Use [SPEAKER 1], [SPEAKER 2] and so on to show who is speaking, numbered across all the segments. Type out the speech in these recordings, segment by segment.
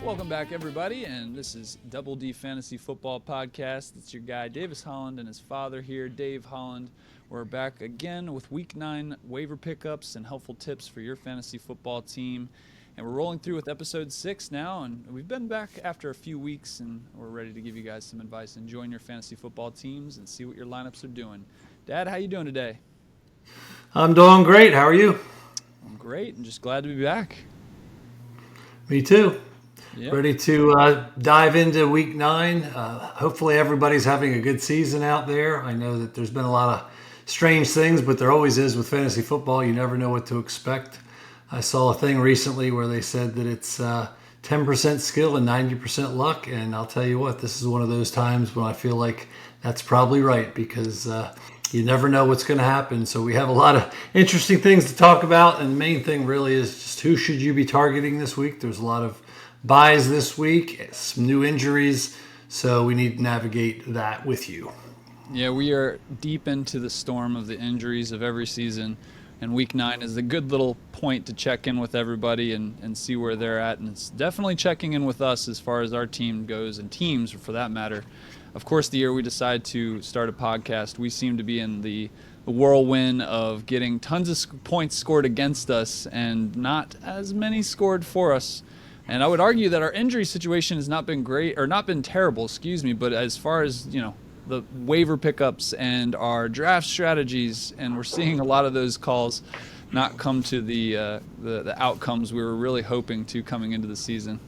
[SPEAKER 1] Welcome back, everybody, and this is Double D Fantasy Football Podcast. It's your guy, Davis Holland, and his father here, Dave Holland. We're back again with Week 9 waiver pickups and helpful tips for your fantasy football team. And we're rolling through with Episode 6 now, and we've been back after a few weeks, and we're ready to give you guys some advice and join your fantasy football teams and see what your lineups are doing. Dad, how you doing today?
[SPEAKER 2] I'm doing great. How are you?
[SPEAKER 1] I'm great, and just glad to be back.
[SPEAKER 2] Me too.
[SPEAKER 1] Yep.
[SPEAKER 2] Ready to dive into Week 9. Hopefully everybody's having a good season out there. I know that there's been a lot of strange things, but there always is with fantasy football. You never know what to expect. I saw a thing recently where they said that it's 10% skill and 90% luck, and I'll tell you what, this is one of those times when I feel like that's probably right because you never know what's going to happen. So we have a lot of interesting things to talk about, and the main thing really is just who should you be targeting this week. There's a lot of buys this week, some new injuries, so we need to navigate that with you.
[SPEAKER 1] Yeah, we are deep into the storm of the injuries of every season, and Week 9 is a good little point to check in with everybody and see where they're at, and it's definitely checking in with us as far as our team goes, and teams for that matter. Of course, the year we decide to start a podcast, we seem to be in the whirlwind of getting tons of points scored against us and not as many scored for us. And I would argue that our injury situation has not been great, or not been terrible, but as far as, the waiver pickups and our draft strategies, and we're seeing a lot of those calls not come to the outcomes we were really hoping to coming into the season.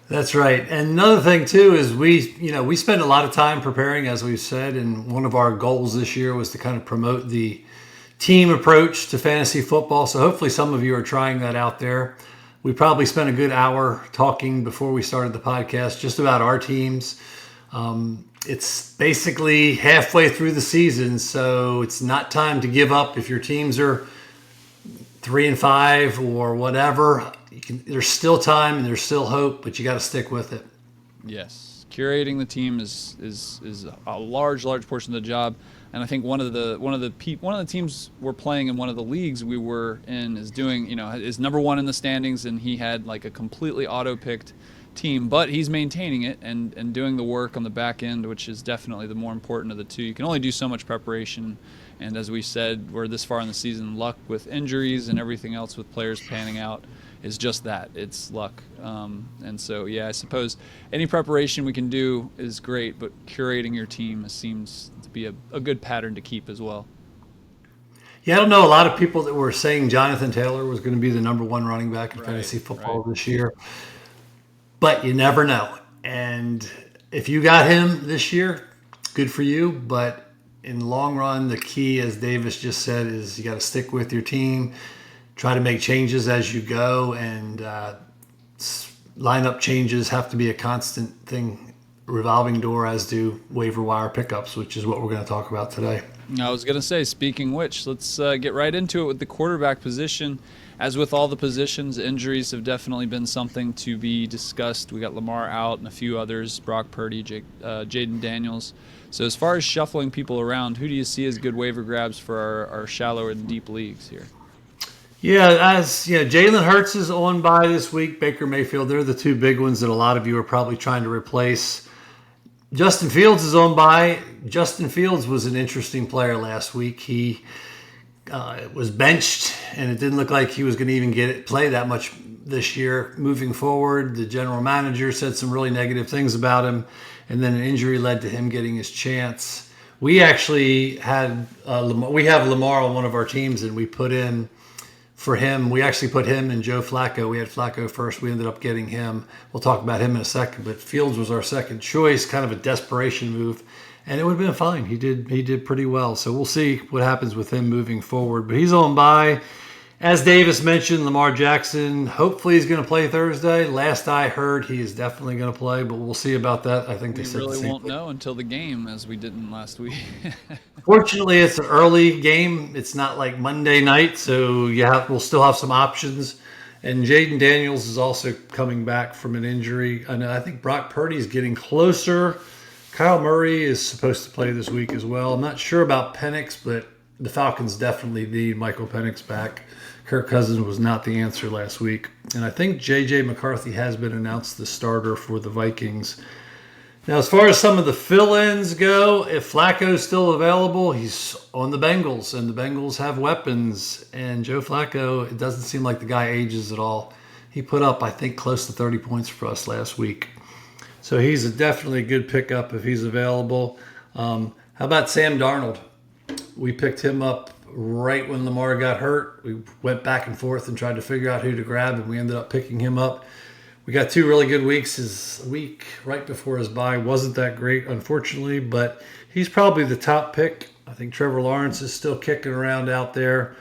[SPEAKER 2] That's right. And another thing too is we spend a lot of time preparing, as we've said, and one of our goals this year was to kind of promote the team approach to fantasy football. So hopefully some of you are trying that out there. We probably spent a good hour talking before we started the podcast just about our teams. It's basically halfway through the season, so it's not time to give up. If your teams are 3-5 or whatever, there's still time and there's still hope, but you got to stick with it.
[SPEAKER 1] Yes, curating the team is a large portion of the job. And I think one of the teams we're playing in one of the leagues we were in is number one in the standings, and he had like a completely auto-picked team, but he's maintaining it and doing the work on the back end, which is definitely the more important of the two. You can only do so much preparation, and as we said, we're this far in the season. Luck with injuries and everything else with players panning out is just that. It's luck. And so, yeah, I suppose any preparation we can do is great, but curating your team seems to be a good pattern to keep as well.
[SPEAKER 2] Yeah, I don't know a lot of people that were saying Jonathan Taylor was going to be the number one running back in fantasy football this year, but you never know. And if you got him this year, good for you. But in the long run, the key, as Davis just said, is you got to stick with your team. Try to make changes as you go, and lineup changes have to be a constant thing, revolving door, as do waiver wire pickups, which is what we're going to talk about today.
[SPEAKER 1] I was going to say, speaking which, let's get right into it with the quarterback position. As with all the positions, injuries have definitely been something to be discussed. We got Lamar out and a few others, Brock Purdy, Jaden Daniels. So as far as shuffling people around, who do you see as good waiver grabs for our shallow and deep leagues here?
[SPEAKER 2] Yeah, Jalen Hurts is on bye this week. Baker Mayfield, they're the two big ones that a lot of you are probably trying to replace. Justin Fields is on bye. Justin Fields was an interesting player last week. He was benched, and it didn't look like he was going to even play that much this year. Moving forward, the general manager said some really negative things about him, and then an injury led to him getting his chance. We actually had we have Lamar on one of our teams, and we put in for him. We actually put him and Joe Flacco. We had Flacco first. We ended up getting him. We'll talk about him in a second. But Fields was our second choice, kind of a desperation move, and it would have been fine. He did pretty well. So we'll see what happens with him moving forward. But he's on bye. As Davis mentioned, Lamar Jackson, hopefully he's going to play Thursday. Last I heard, he is definitely going to play, but we'll see about that. I think they said
[SPEAKER 1] really won't know until the game, as we didn't last week.
[SPEAKER 2] Fortunately, it's an early game. It's not like Monday night, so we'll still have some options. And Jaden Daniels is also coming back from an injury. And I think Brock Purdy is getting closer. Kyle Murray is supposed to play this week as well. I'm not sure about Penix, but the Falcons definitely need Michael Penix back. Kirk Cousins was not the answer last week. And I think J.J. McCarthy has been announced the starter for the Vikings. Now, as far as some of the fill-ins go, if Flacco's still available, he's on the Bengals, and the Bengals have weapons. And Joe Flacco, it doesn't seem like the guy ages at all. He put up, I think, close to 30 points for us last week. So he's definitely a good pickup if he's available. How about Sam Darnold? We picked him up right when Lamar got hurt. We went back and forth and tried to figure out who to grab, and we ended up picking him up. We got 2 really good weeks. His week right before his bye wasn't that great, unfortunately, but he's probably the top pick. I think Trevor Lawrence is still kicking around out there.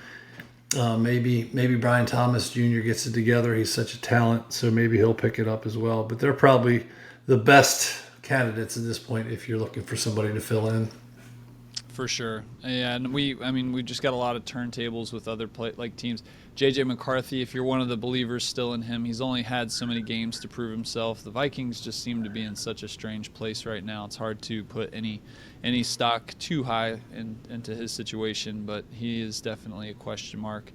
[SPEAKER 2] Maybe Brian Thomas Jr. gets it together. He's such a talent, so maybe he'll pick it up as well. But they're probably the best candidates at this point if you're looking for somebody to fill in.
[SPEAKER 1] For sure. Yeah, and we just got a lot of turntables with other teams. J.J. McCarthy, if you're one of the believers still in him, he's only had so many games to prove himself. The Vikings just seem to be in such a strange place right now. It's hard to put any stock too high into his situation, but he is definitely a question mark.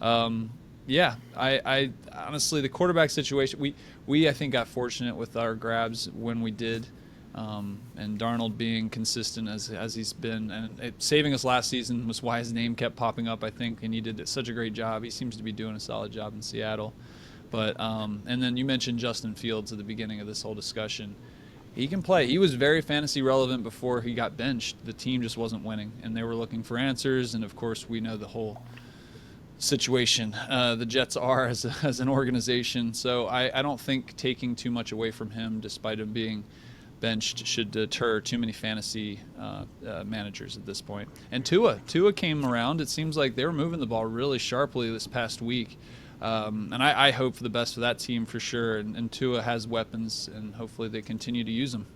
[SPEAKER 1] I honestly, the quarterback situation, we I think got fortunate with our grabs when we did. And Darnold being consistent as he's been, and saving us last season was why his name kept popping up, I think, and he did such a great job. He seems to be doing a solid job in Seattle. But and then you mentioned Justin Fields at the beginning of this whole discussion. He can play. He was very fantasy relevant before he got benched. The team just wasn't winning, and they were looking for answers. And of course, we know the whole situation the Jets are as an organization. So I don't think taking too much away from him, despite him being benched, should deter too many fantasy managers at this point. And Tua came around. It seems like they were moving the ball really sharply this past week. And I hope for the best for that team for sure. And Tua has weapons, and hopefully they continue to use them.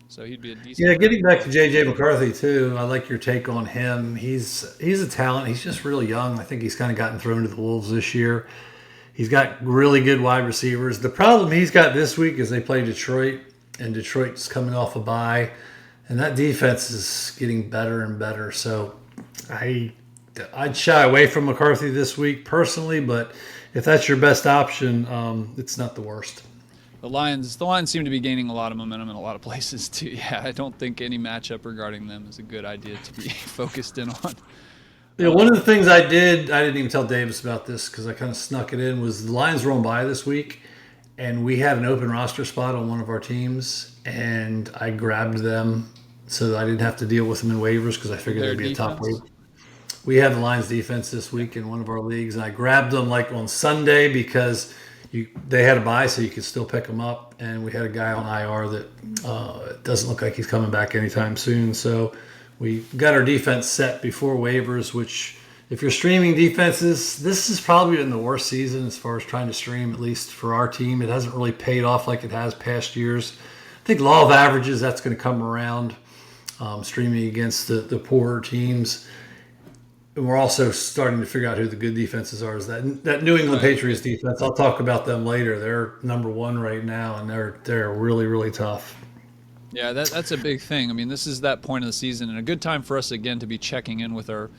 [SPEAKER 1] So he'd be a decent.
[SPEAKER 2] Yeah, getting back to J.J. McCarthy too, I like your take on him. He's a talent. He's just really young. I think he's kind of gotten thrown to the wolves this year. He's got really good wide receivers. The problem he's got this week is they play Detroit, and Detroit's coming off a bye, and that defense is getting better and better. So I'd shy away from McCarthy this week personally, but if that's your best option, it's not the worst.
[SPEAKER 1] The Lions seem to be gaining a lot of momentum in a lot of places too. Yeah, I don't think any matchup regarding them is a good idea to be focused in on.
[SPEAKER 2] Yeah, one of the things I didn't even tell Davis about this because I kind of snuck it in, was the Lions were on bye this week, and we had an open roster spot on one of our teams, and I grabbed them so that I didn't have to deal with them in waivers because I figured they'd be a top waiver. We have the Lions defense this week in one of our leagues, and I grabbed them like on Sunday because they had a bye, so you could still pick them up. And we had a guy on IR that doesn't look like he's coming back anytime soon. So we got our defense set before waivers, which if you're streaming defenses, this is probably been the worst season as far as trying to stream, at least for our team. It hasn't really paid off like it has past years. I think law of averages, that's going to come around, streaming against the poorer teams. And we're also starting to figure out who the good defenses are. Is that New England Patriots defense? I'll talk about them later. They're number one right now, and they're really, really tough.
[SPEAKER 1] Yeah, that's a big thing. I mean, this is that point of the season, and a good time for us again to be checking in with our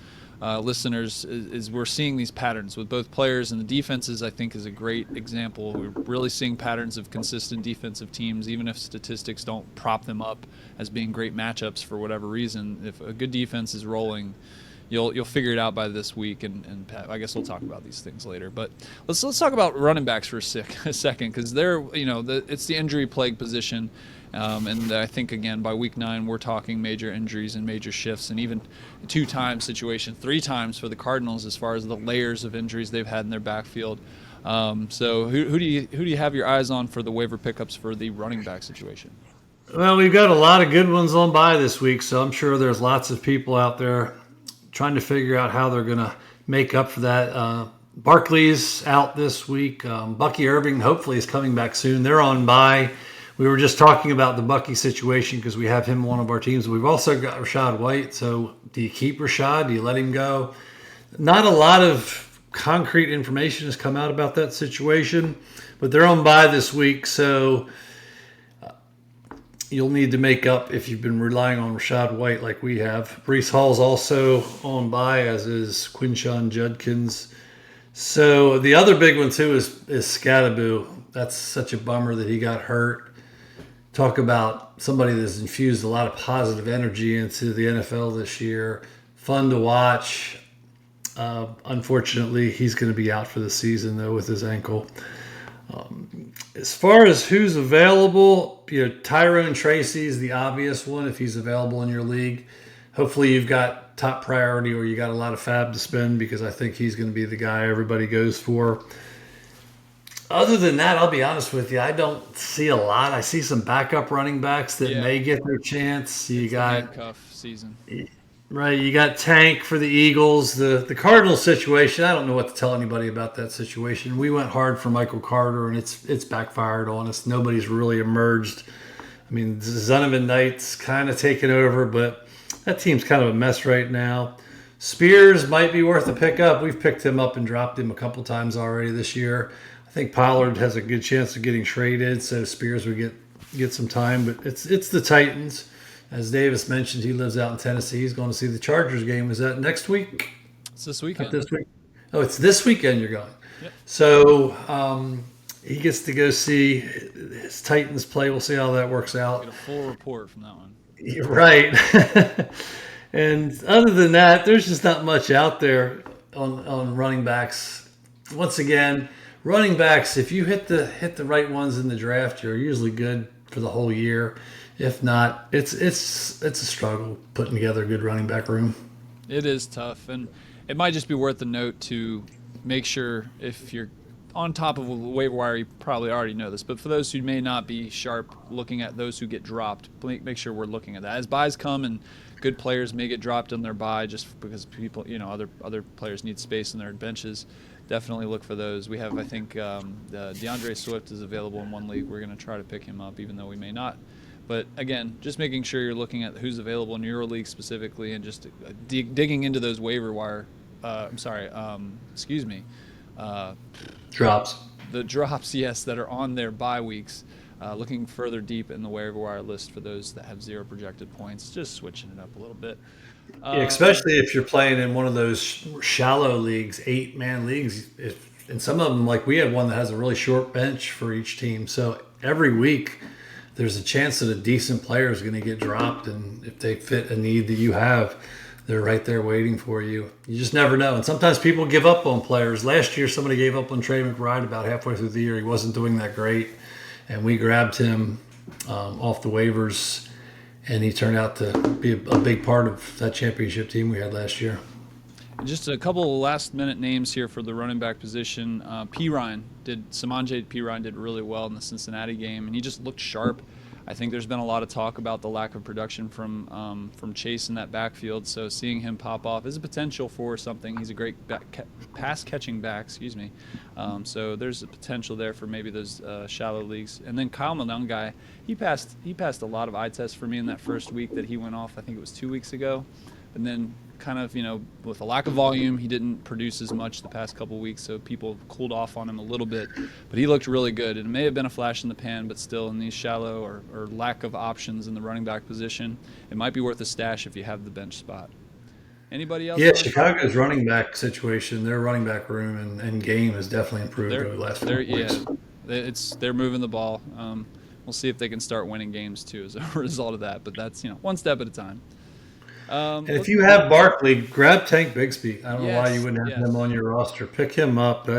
[SPEAKER 1] listeners is we're seeing these patterns with both players, and the defenses I think is a great example. We're really seeing patterns of consistent defensive teams, even if statistics don't prop them up as being great matchups for whatever reason. If a good defense is rolling, you'll figure it out by this week, and I guess we'll talk about these things later. But let's talk about running backs for a second, because they're it's the injury plague position, and I think again by week 9 we're talking major injuries and major shifts, and even 2-time situation, 3 times for the Cardinals as far as the layers of injuries they've had in their backfield. So who do you have your eyes on for the waiver pickups for the running back situation?
[SPEAKER 2] Well, we've got a lot of good ones on bye this week, so I'm sure there's lots of people out there trying to figure out how they're going to make up for that. Barkley's out this week. Bucky Irving hopefully is coming back soon. They're on bye. We were just talking about the Bucky situation because we have him on one of our teams. We've also got Rachaad White. So do you keep Rachaad? Do you let him go? Not a lot of concrete information has come out about that situation, but they're on bye this week. So you'll need to make up if you've been relying on Rashad White like we have. Brees Hall's also on bye, as is Quinshawn Judkins. So the other big one too is Scadaboo. That's such a bummer that he got hurt. Talk about somebody that's infused a lot of positive energy into the NFL this year. Fun to watch. Unfortunately, he's going to be out for the season though with his ankle. As far as who's available, Tyrone Tracy is the obvious one if he's available in your league. Hopefully, you've got top priority or you got a lot of fab to spend because I think he's going to be the guy everybody goes for. Other than that, I'll be honest with you, I don't see a lot. I see some backup running backs that may get their chance. You
[SPEAKER 1] It's the
[SPEAKER 2] got
[SPEAKER 1] handcuff season.
[SPEAKER 2] Right, you got Tank for the Eagles. The Cardinals situation, I don't know what to tell anybody about that situation. We went hard for Michael Carter, and it's backfired on us. Nobody's really emerged. I mean, Zonovan Knight's kind of taken over, but that team's kind of a mess right now. Spears might be worth a pickup. We've picked him up and dropped him a couple times already this year. I think Pollard has a good chance of getting traded, so Spears would get some time. But it's the Titans. As Davis mentioned, he lives out in Tennessee. He's going to see the Chargers game. Is that next week?
[SPEAKER 1] It's this weekend.
[SPEAKER 2] Not this week. Oh, it's this weekend you're going.
[SPEAKER 1] Yep.
[SPEAKER 2] So he gets to go see his Titans play. We'll see how that works out.
[SPEAKER 1] Get a full report from that one.
[SPEAKER 2] Right. And other than that, there's just not much out there on running backs. Once again, running backs, if you hit the right ones in the draft, you're usually good for the whole year. If not, it's a struggle putting together a good running back room.
[SPEAKER 1] It is tough, and it might just be worth a note to make sure if you're on top of a waiver wire, you probably already know this, but for those who may not be sharp looking at those who get dropped, make sure we're looking at that. As buys come and good players may get dropped on their buy just because people, other players need space in their benches. Definitely look for those. We have, I think, DeAndre Swift is available in one league. We're going to try to pick him up, even though we may not. But again, just making sure you're looking at who's available in your league specifically, and just digging into those waiver wire.
[SPEAKER 2] Drops.
[SPEAKER 1] The drops, yes, that are on their bye weeks. Looking further deep in the waiver wire list for those that have 0 projected points. Just switching it up a little bit.
[SPEAKER 2] Especially if you're playing in one of those shallow leagues, 8-man leagues. And some of them, like we have one that has a really short bench for each team. So every week, there's a chance that a decent player is going to get dropped, and if they fit a need that you have, they're right there waiting for you. You just never know. And sometimes people give up on players. Last year, somebody gave up on Trey McBride about halfway through the year. He wasn't doing that great, and we grabbed him off the waivers, and he turned out to be a big part of that championship team we had last year.
[SPEAKER 1] Just a couple of last-minute names here for the running back position. Samanjay Perine did really well in the Cincinnati game, and he just looked sharp. I think there's been a lot of talk about the lack of production from Chase in that backfield, so seeing him pop off is a potential for something. He's a great pass-catching back, so there's a potential there for maybe those shallow leagues. And then Kyle Monangai, he passed a lot of eye tests for me in that first week that he went off. I think it was 2 weeks ago, and then kind of, with a lack of volume, he didn't produce as much the past couple weeks, so people cooled off on him a little bit. But he looked really good. It may have been a flash in the pan, but still in these shallow or lack of options in the running back position, it might be worth a stash if you have the bench spot. Anybody else?
[SPEAKER 2] Yeah, Chicago's running back situation, their running back room and game has definitely improved over the last 4 weeks.
[SPEAKER 1] Yeah, they're moving the ball. We'll see if they can start winning games, too, as a result of that. But that's, one step at a time.
[SPEAKER 2] And if you have Barkley, grab Tank Bigsby. I don't know why you wouldn't have him on your roster. Pick him up.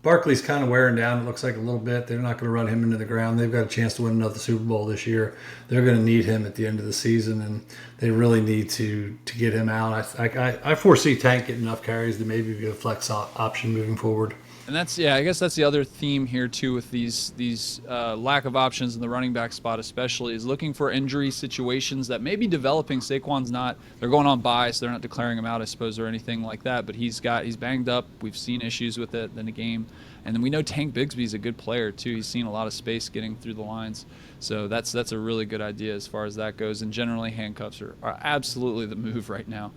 [SPEAKER 2] Barkley's kind of wearing down, it looks like, a little bit. They're not going to run him into the ground. They've got a chance to win another Super Bowl this year. They're going to need him at the end of the season, and they really need to get him out. I foresee Tank getting enough carries to maybe be a flex option moving forward.
[SPEAKER 1] And I guess that's the other theme here too with these lack of options in the running back spot, especially, is looking for injury situations that may be developing. Saquon's they're going on bye, so they're not declaring him out, I suppose, or anything like that. But he's banged up. We've seen issues with it in the game, and then we know Tank Bigsby's a good player too. He's seen a lot of space getting through the lines, so that's a really good idea as far as that goes. And generally, handcuffs are absolutely the move right now.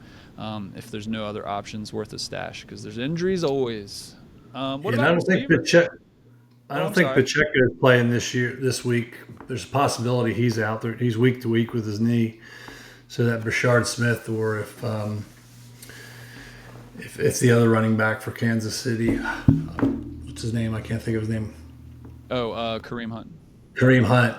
[SPEAKER 1] If there's no other options, worth a stash because there's injuries always. What about
[SPEAKER 2] I don't think I
[SPEAKER 1] Oh,
[SPEAKER 2] don't
[SPEAKER 1] I'm
[SPEAKER 2] think
[SPEAKER 1] sorry.
[SPEAKER 2] Pacheco is playing this week. There's a possibility he's out there. He's week to week with his knee. So that Brashard Smith, or if the other running back for Kansas City, what's his name? I can't think of his name.
[SPEAKER 1] Oh, Kareem Hunt.
[SPEAKER 2] Kareem Hunt,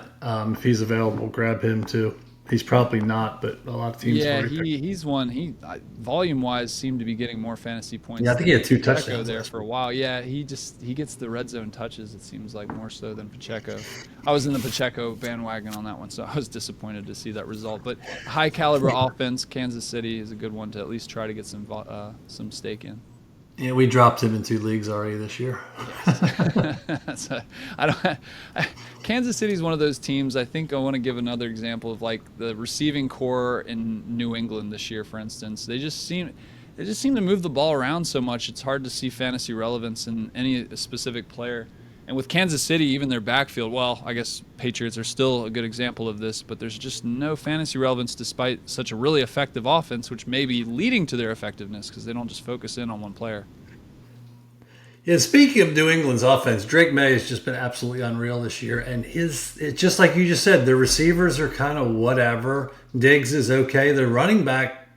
[SPEAKER 2] if he's available, grab him too. He's probably not, but a lot of teams have
[SPEAKER 1] Yeah,
[SPEAKER 2] already picked.
[SPEAKER 1] he's one. Volume wise seemed to be getting more fantasy
[SPEAKER 2] Yeah, I
[SPEAKER 1] points
[SPEAKER 2] think he
[SPEAKER 1] than
[SPEAKER 2] had two
[SPEAKER 1] Pacheco
[SPEAKER 2] touchdowns
[SPEAKER 1] there
[SPEAKER 2] last
[SPEAKER 1] for a
[SPEAKER 2] week.
[SPEAKER 1] while. Yeah, he gets the red zone touches. It seems like more so than Pacheco. I was in the Pacheco bandwagon on that one, so I was disappointed to see that result. But high caliber offense, Kansas City is a good one to at least try to get some stake in.
[SPEAKER 2] Yeah, we dropped him in 2 leagues already this year.
[SPEAKER 1] Yes. So, I don't. Kansas City is one of those teams. I think I want to give another example of like the receiving core in New England this year, for instance. They just seem to move the ball around so much. It's hard to see fantasy relevance in any specific player. And with Kansas City, even their backfield, well, I guess Patriots are still a good example of this, but there's just no fantasy relevance despite such a really effective offense, which may be leading to their effectiveness because they don't just focus in on one player.
[SPEAKER 2] Yeah, speaking of New England's offense, Drake May has just been absolutely unreal this year, and it's just like you just said, the receivers are kind of whatever. Diggs is okay. Their running back,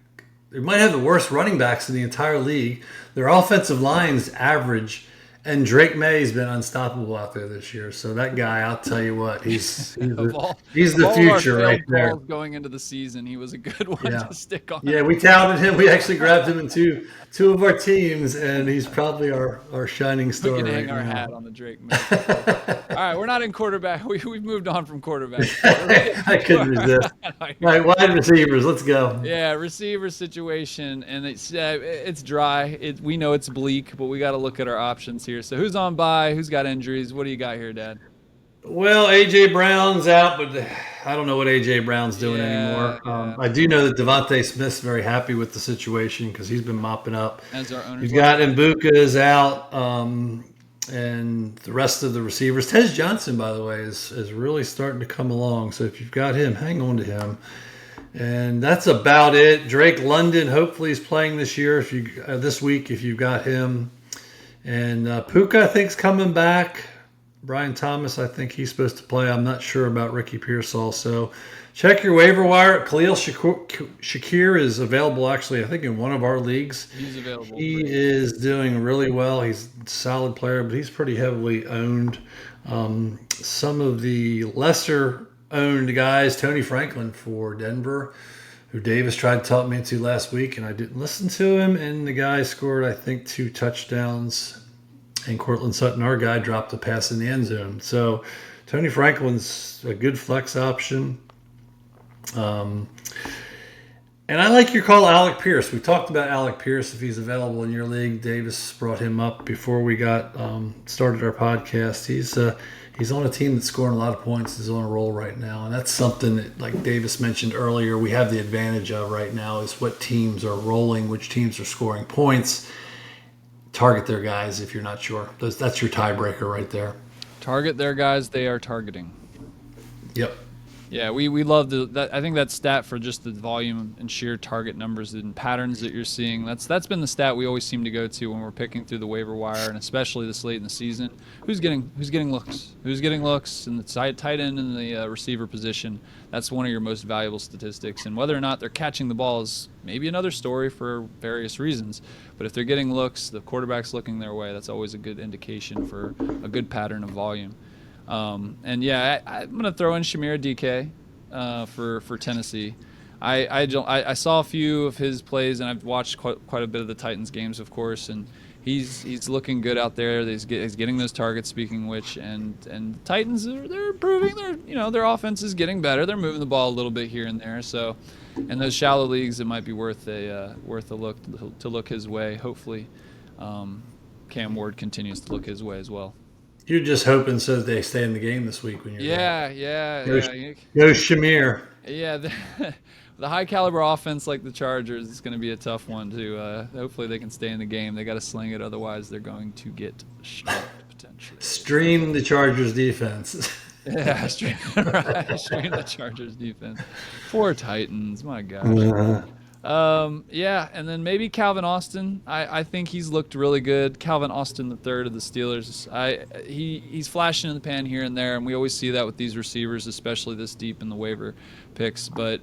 [SPEAKER 2] they might have the worst running backs in the entire league. Their offensive line's average, and Drake May's been unstoppable out there this year. So that guy, I'll tell you what,
[SPEAKER 1] of all
[SPEAKER 2] he's
[SPEAKER 1] of
[SPEAKER 2] the
[SPEAKER 1] all of our
[SPEAKER 2] future right
[SPEAKER 1] failed
[SPEAKER 2] there.
[SPEAKER 1] calls going into the season, he was a good one
[SPEAKER 2] Yeah.
[SPEAKER 1] to stick on.
[SPEAKER 2] Yeah, we touted him. We actually grabbed him in two of our teams, and he's probably our shining
[SPEAKER 1] We
[SPEAKER 2] star
[SPEAKER 1] can
[SPEAKER 2] right
[SPEAKER 1] hang our
[SPEAKER 2] now.
[SPEAKER 1] hat on the Drake May call. All right, we're not in quarterback. We've moved on from quarterbacks. We're
[SPEAKER 2] I couldn't resist. All right, wide receivers, let's go.
[SPEAKER 1] Yeah, receiver situation, and it's dry. We know it's bleak, but we got to look at our options here. So who's on bye? Who's got injuries? What do you got here, Dad?
[SPEAKER 2] Well, AJ Brown's out, but I don't know what AJ Brown's doing
[SPEAKER 1] Yeah,
[SPEAKER 2] anymore.
[SPEAKER 1] yeah.
[SPEAKER 2] I do know that Devontae Smith's very happy with the situation because he's been mopping up.
[SPEAKER 1] As our owners
[SPEAKER 2] You've
[SPEAKER 1] like
[SPEAKER 2] got
[SPEAKER 1] to.
[SPEAKER 2] Mbuka is out, and the rest of the receivers. Tez Johnson, by the way, is really starting to come along. So if you've got him, hang on to him. And that's about it. Drake London, hopefully, is playing this year. If you this week, if you've got him, and Puka, I think, is coming back. Brian Thomas, I think he's supposed to play. I'm not sure about Ricky Pearsall. So check your waiver wire. Khalil Shakir is available, actually, I think, in one of our leagues.
[SPEAKER 1] He's available.
[SPEAKER 2] He is doing really well. He's a solid player, but he's pretty heavily owned. Some of the lesser owned guys, Tony Franklin for Denver, who Davis tried to talk me into last week, and I didn't listen to him. And the guy scored, I think, 2 touchdowns. And Cortland Sutton, our guy, dropped a pass in the end zone. So Tony Franklin's a good flex option. And I like your call, Alec Pierce. We talked about Alec Pierce if he's available in your league. Davis brought him up before we got started our podcast. He's on a team that's scoring a lot of points. He's on a roll right now, and that's something that, like Davis mentioned earlier, we have the advantage of right now is what teams are rolling, which teams are scoring points. Target their guys if you're not sure. That's your tiebreaker right there.
[SPEAKER 1] Target their guys they are targeting.
[SPEAKER 2] Yep.
[SPEAKER 1] Yeah, we love that. I think that stat for just the volume and sheer target numbers and patterns that you're seeing. That's been the stat we always seem to go to when we're picking through the waiver wire, and especially this late in the season. Who's getting looks? Who's getting looks? And the tight end and the receiver position. That's one of your most valuable statistics. And whether or not they're catching the ball is maybe another story for various reasons. But if they're getting looks, the quarterback's looking their way. That's always a good indication for a good pattern of volume. And yeah, I'm gonna throw in Shamir DK for Tennessee. I saw a few of his plays, and I've watched quite a bit of the Titans games, of course, and he's looking good out there. He's getting those targets. Speaking of which, and Titans they're improving. Their offense is getting better. They're moving the ball a little bit here and there. So, in those shallow leagues, it might be worth a look to look his way. Hopefully, Cam Ward continues to look his way as well.
[SPEAKER 2] You're just hoping so that they stay in the game this week when you're there.
[SPEAKER 1] Yeah.
[SPEAKER 2] Go Shamir.
[SPEAKER 1] Yeah, the high caliber offense like the Chargers is going to be a tough one to. Hopefully they can stay in the game. They got to sling it, otherwise they're going to get shot potentially.
[SPEAKER 2] Stream the Chargers defense.
[SPEAKER 1] Yeah, stream the Chargers defense. Poor Titans, my gosh. Yeah, and then maybe Calvin Austin. I think he's looked really good. Calvin Austin, the third of the Steelers. He's flashing in the pan here and there, and we always see that with these receivers, especially this deep in the waiver picks. But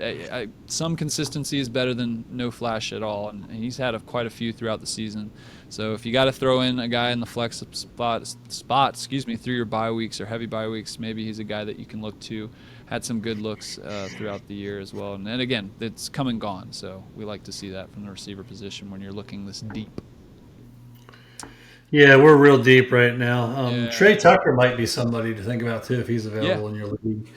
[SPEAKER 1] some consistency is better than no flash at all, and he's had quite a few throughout the season. So if you got to throw in a guy in the flex spot, through your bye weeks or heavy bye weeks, maybe he's a guy that you can look to. Had some good looks throughout the year as well. And again, it's come and gone. So we like to see that from the receiver position when you're looking this deep.
[SPEAKER 2] Yeah, we're real deep right now.
[SPEAKER 1] Yeah.
[SPEAKER 2] Trey Tucker might be somebody to think about too if he's available in your league.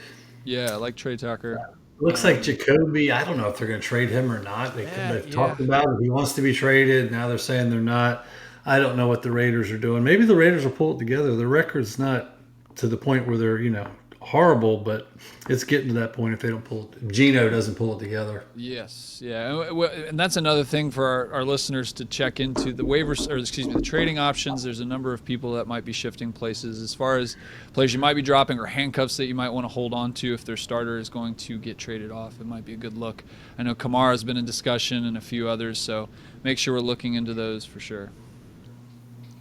[SPEAKER 1] Yeah, I like Trey Tucker.
[SPEAKER 2] Looks like Jacoby. I don't know if they're going to trade him or not. They've talked about it. He wants to be traded. Now they're saying they're not. I don't know what the Raiders are doing. Maybe the Raiders will pull it together. The record's not to the point where they're horrible, but it's getting to that point if they don't pull it. Gino doesn't pull it together.
[SPEAKER 1] Yes, yeah, and that's another thing for our listeners to check into the waivers, or the trading options. There's a number of people that might be shifting places as far as players you might be dropping or handcuffs that you might want to hold on to if their starter is going to get traded off. It might be a good look. I know Kamara's been in discussion and a few others, so make sure we're looking into those for sure.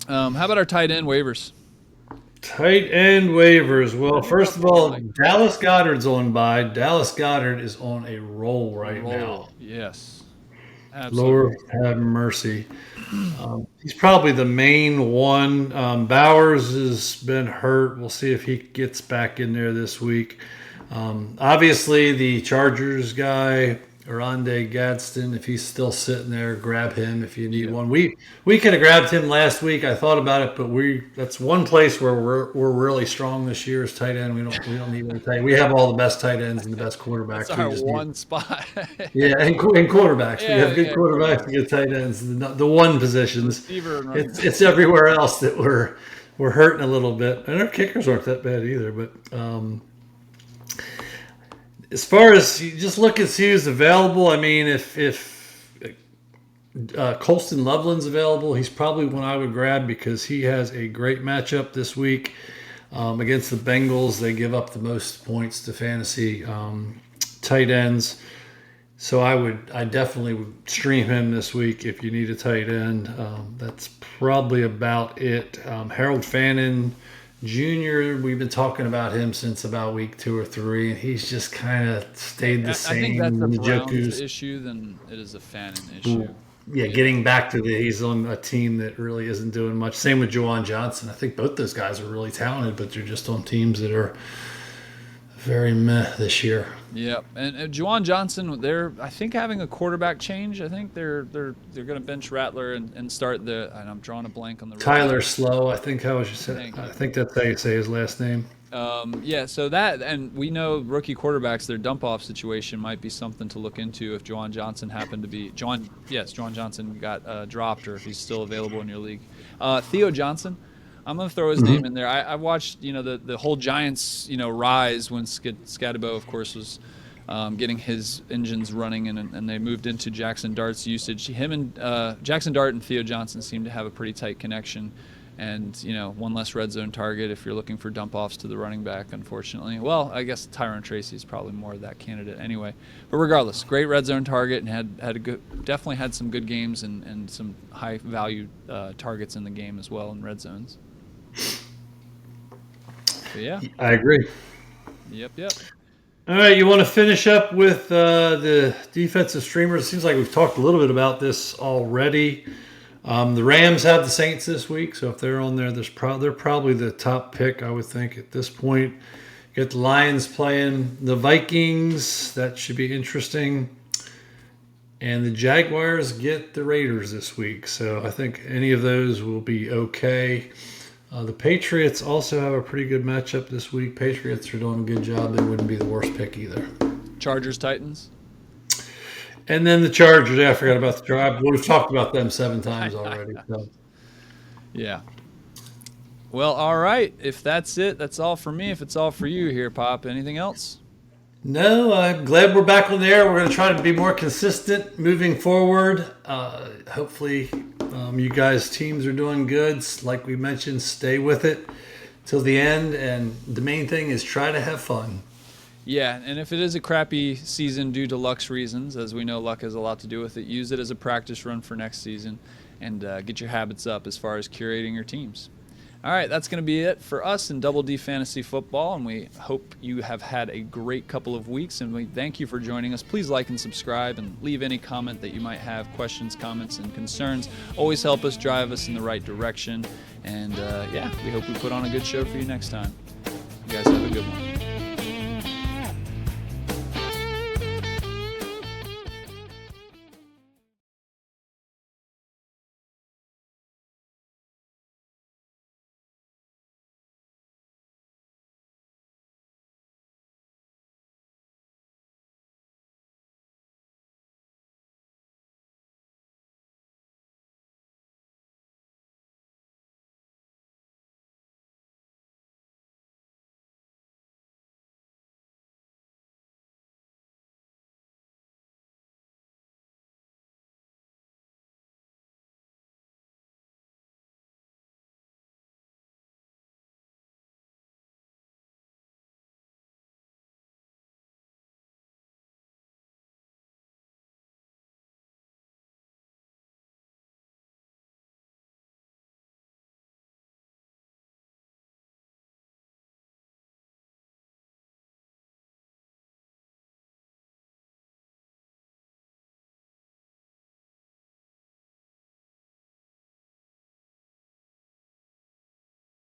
[SPEAKER 1] How about our tight end waivers?
[SPEAKER 2] Tight end waivers. Well, first of all, Dallas Goedert's on by. Dallas Goedert is on a roll right now.
[SPEAKER 1] Yes. Absolutely.
[SPEAKER 2] Lord have mercy. He's probably the main one. Bowers has been hurt. We'll see if he gets back in there this week. Obviously, the Chargers guy, Oronde Gadsden, if he's still sitting there, grab him if you need one. We could have grabbed him last week. I thought about it, but that's one place where we're really strong this year is tight end. We don't need any tight end. We have all the best tight ends and the best quarterbacks.
[SPEAKER 1] That's our one spot.
[SPEAKER 2] Yeah, and quarterbacks. We have good quarterbacks and good tight ends. The one positions. It's everywhere else that we're hurting a little bit. And our kickers aren't that bad either, but as far as you just look and see who's available, I mean, if Colston Loveland's available, he's probably one I would grab because he has a great matchup this week against the Bengals. They give up the most points to fantasy tight ends. So I definitely would stream him this week if you need a tight end. That's probably about it. Harold Fannin Junior, we've been talking about him since about week 2 or 3, and he's just kind of stayed the same.
[SPEAKER 1] I think that's a Browns issue than it is a Fannin issue.
[SPEAKER 2] Yeah, getting back to he's on a team that really isn't doing much. Same with Juwan Johnson. I think both those guys are really talented, but they're just on teams that are very meh this year.
[SPEAKER 1] Yeah, and Juwan Johnson, they're I think having a quarterback change. I think they're going to bench Rattler and start and I'm drawing a blank on the
[SPEAKER 2] Tyler Slow. I think how was you say? I think that's how you say his last name.
[SPEAKER 1] Yeah, so that, and we know rookie quarterbacks, their dump-off situation might be something to look into if Juwan Johnson happened to be Juwan Johnson got dropped, or if he's still available in your league. Theo Johnson, I'm going to throw his name in there. I watched, the whole Giants, rise when Scatabo, of course, was getting his engines running, and they moved into Jackson Dart's usage. Him and Jackson Dart and Theo Johnson seem to have a pretty tight connection. And, one less red zone target if you're looking for dump-offs to the running back, unfortunately. Well, I guess Tyrone Tracy is probably more of that candidate anyway. But regardless, great red zone target, and definitely had some good games and some high-value targets in the game as well in red zones. So, yeah.
[SPEAKER 2] I agree.
[SPEAKER 1] Yep.
[SPEAKER 2] All right, you want to finish up with the defensive streamers? It seems like we've talked a little bit about this already. The Rams have the Saints this week, so if they're on there, they're probably the top pick, I would think, at this point. Get the Lions playing the Vikings. That should be interesting. And the Jaguars get the Raiders this week, so I think any of those will be okay. The Patriots also have a pretty good matchup this week. Patriots are doing a good job. They wouldn't be the worst pick either.
[SPEAKER 1] Chargers, Titans.
[SPEAKER 2] And then the Chargers. Yeah, I forgot about the Chargers. We've talked about them 7 times already. So.
[SPEAKER 1] Yeah. Well, all right. If that's it, that's all for me. If it's all for you here, Pop, anything else?
[SPEAKER 2] No, I'm glad we're back on the air. We're going to try to be more consistent moving forward. Hopefully, you guys' teams are doing good. Like we mentioned, stay with it till the end. And the main thing is try to have fun.
[SPEAKER 1] Yeah, and if it is a crappy season due to luck's reasons, as we know luck has a lot to do with it, use it as a practice run for next season and get your habits up as far as curating your teams. All right, that's going to be it for us in Double D Fantasy Football, and we hope you have had a great couple of weeks, and we thank you for joining us. Please like and subscribe and leave any comment that you might have, questions, comments, and concerns. Always help us drive us in the right direction, and we hope we put on a good show for you next time. You guys have a good one.